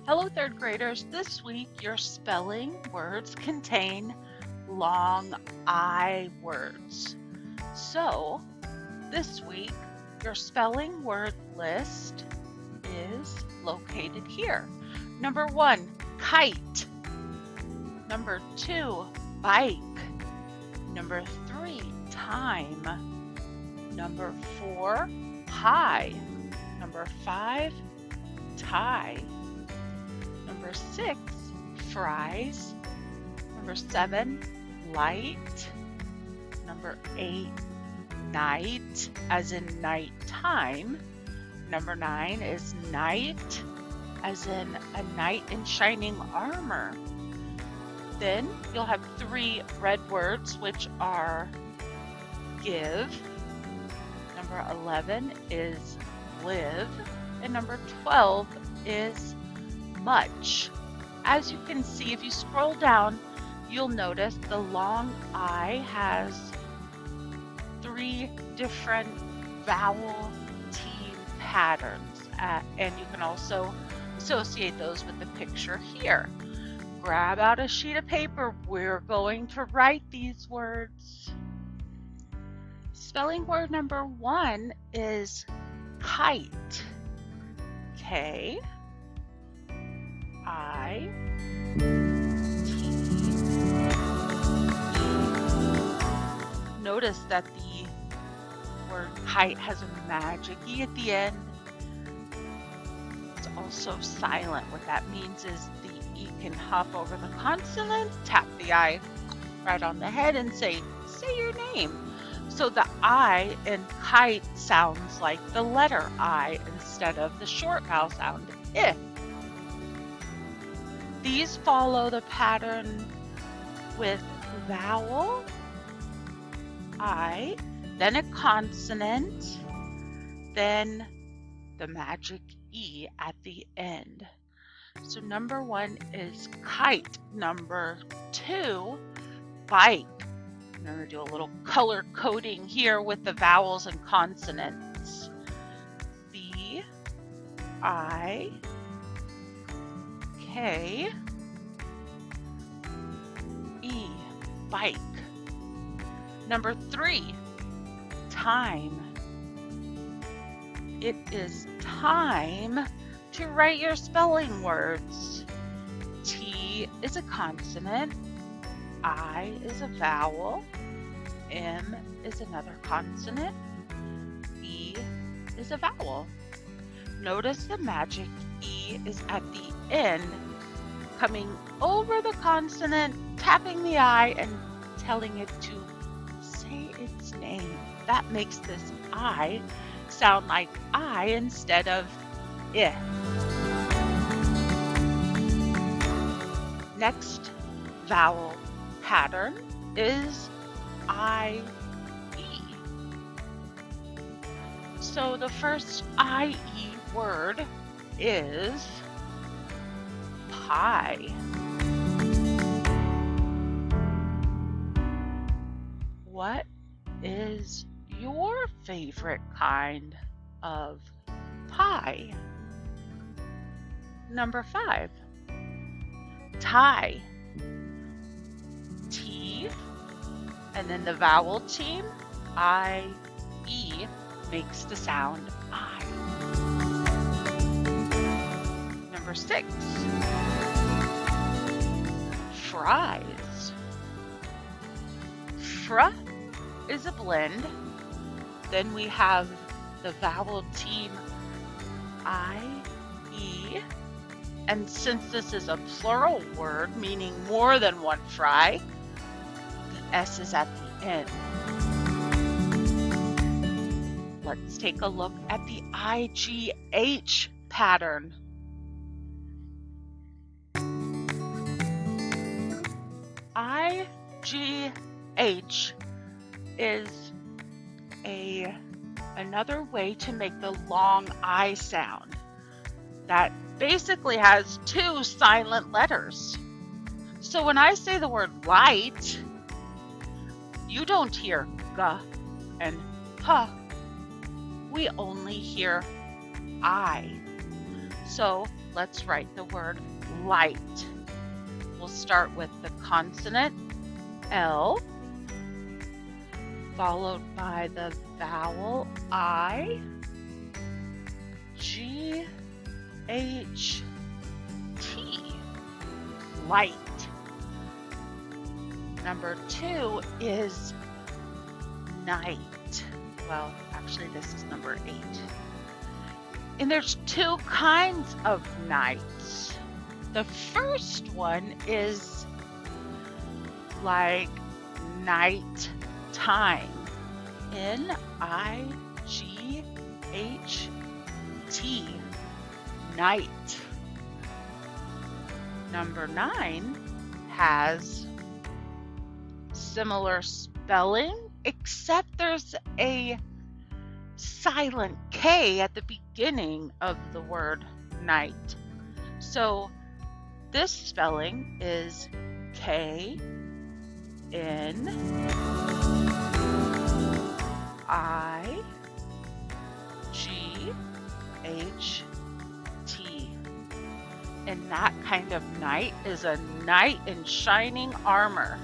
Hello, third graders. This week, your spelling words contain long I words. So, this week, your spelling word list is located here. Number 1, kite. Number 2, bike. Number 3, time. Number 4, high. Number 5, tie. Number 6, fries. Number 7, light. Number 8, night, as in nighttime. Number 9 is night, as in a knight in shining armor. Then you'll have 3 red words, which are give. Number 11 is live. And number 12 is much. As you can see, if you scroll down, you'll notice the long I has 3 different vowel T patterns, and you can also associate those with the picture here. Grab out a sheet of paper. We're going to write these words. Spelling word number 1 is kite. K I T E. Notice that the word kite has a magic E at the end. It's also silent. What that means is the E can hop over the consonant, tap the I right on the head, and say your name. So the I in kite sounds like the letter I instead of the short vowel sound I. These follow the pattern with vowel, I, then a consonant, then the magic E at the end. So number 1 is kite. Number 2, bike. I'm going to do a little color coding here with the vowels and consonants. B, I, K, E, bike. Number 3, time. It is time to write your spelling words. T is a consonant, I is a vowel, M is another consonant, E is a vowel. Notice the magic E is at the end, coming over the consonant, tapping the I, and telling it to say its name. That makes this I sound like I instead of I. Next vowel pattern is IE. So the first IE word is pie. What is your favorite kind of pie? Number 5, tie. T, and then the vowel team, I-E, makes the sound I. Number 6, fries. Fr is a blend. Then we have the vowel team I-E. And since this is a plural word, meaning more than one fry, the S is at the end. Let's take a look at the IGH pattern. IGH is another way to make the long I sound. That basically has 2 silent letters. So when I say the word light, you don't hear G and P. We only hear I. So let's write the word light. We'll start with the consonant L, followed by the vowel I, G, H, T, light. Number 2 is night. Well, actually, this is number 8. And there's 2 kinds of nights. The first one is like night time. N-I-G-H-T, night. Number 9 has similar spelling, except there's a silent K at the beginning of the word night. So this spelling is K-N-I-G-H-T. And that kind of knight is a knight in shining armor.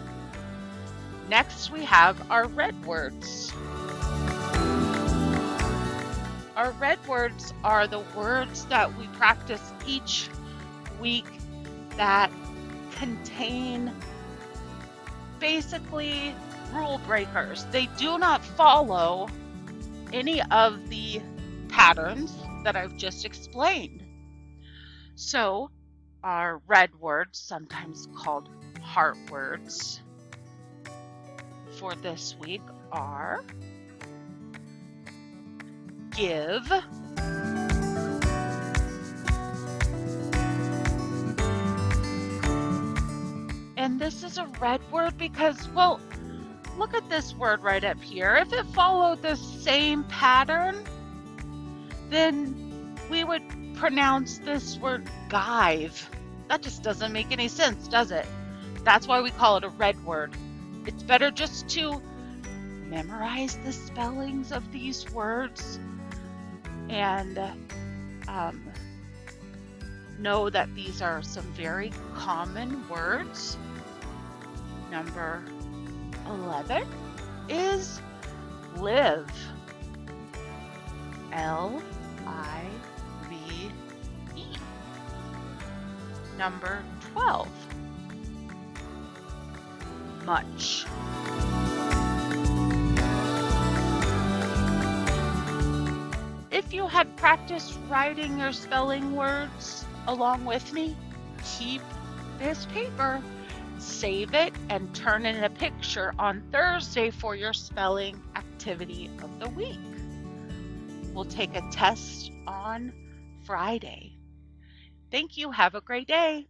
Next, we have our red words. Our red words are the words that we practice each week that contain basically rule breakers. They do not follow any of the patterns that I've just explained. So our red words, sometimes called heart words, for this week are give, and this is a red word because, well, look at this word right up here. If it followed the same pattern, then we would pronounce this word give. That just doesn't make any sense, does it? That's why we call it a red word. It's better just to memorize the spellings of these words and know that these are some very common words. Number 11 is live. L-I-V-E. Number 12, much. If you had practiced writing your spelling words along with me, keep this paper, save it, and turn in a picture on Thursday for your spelling activity of the week. We'll take a test on Friday. Thank you. Have a great day.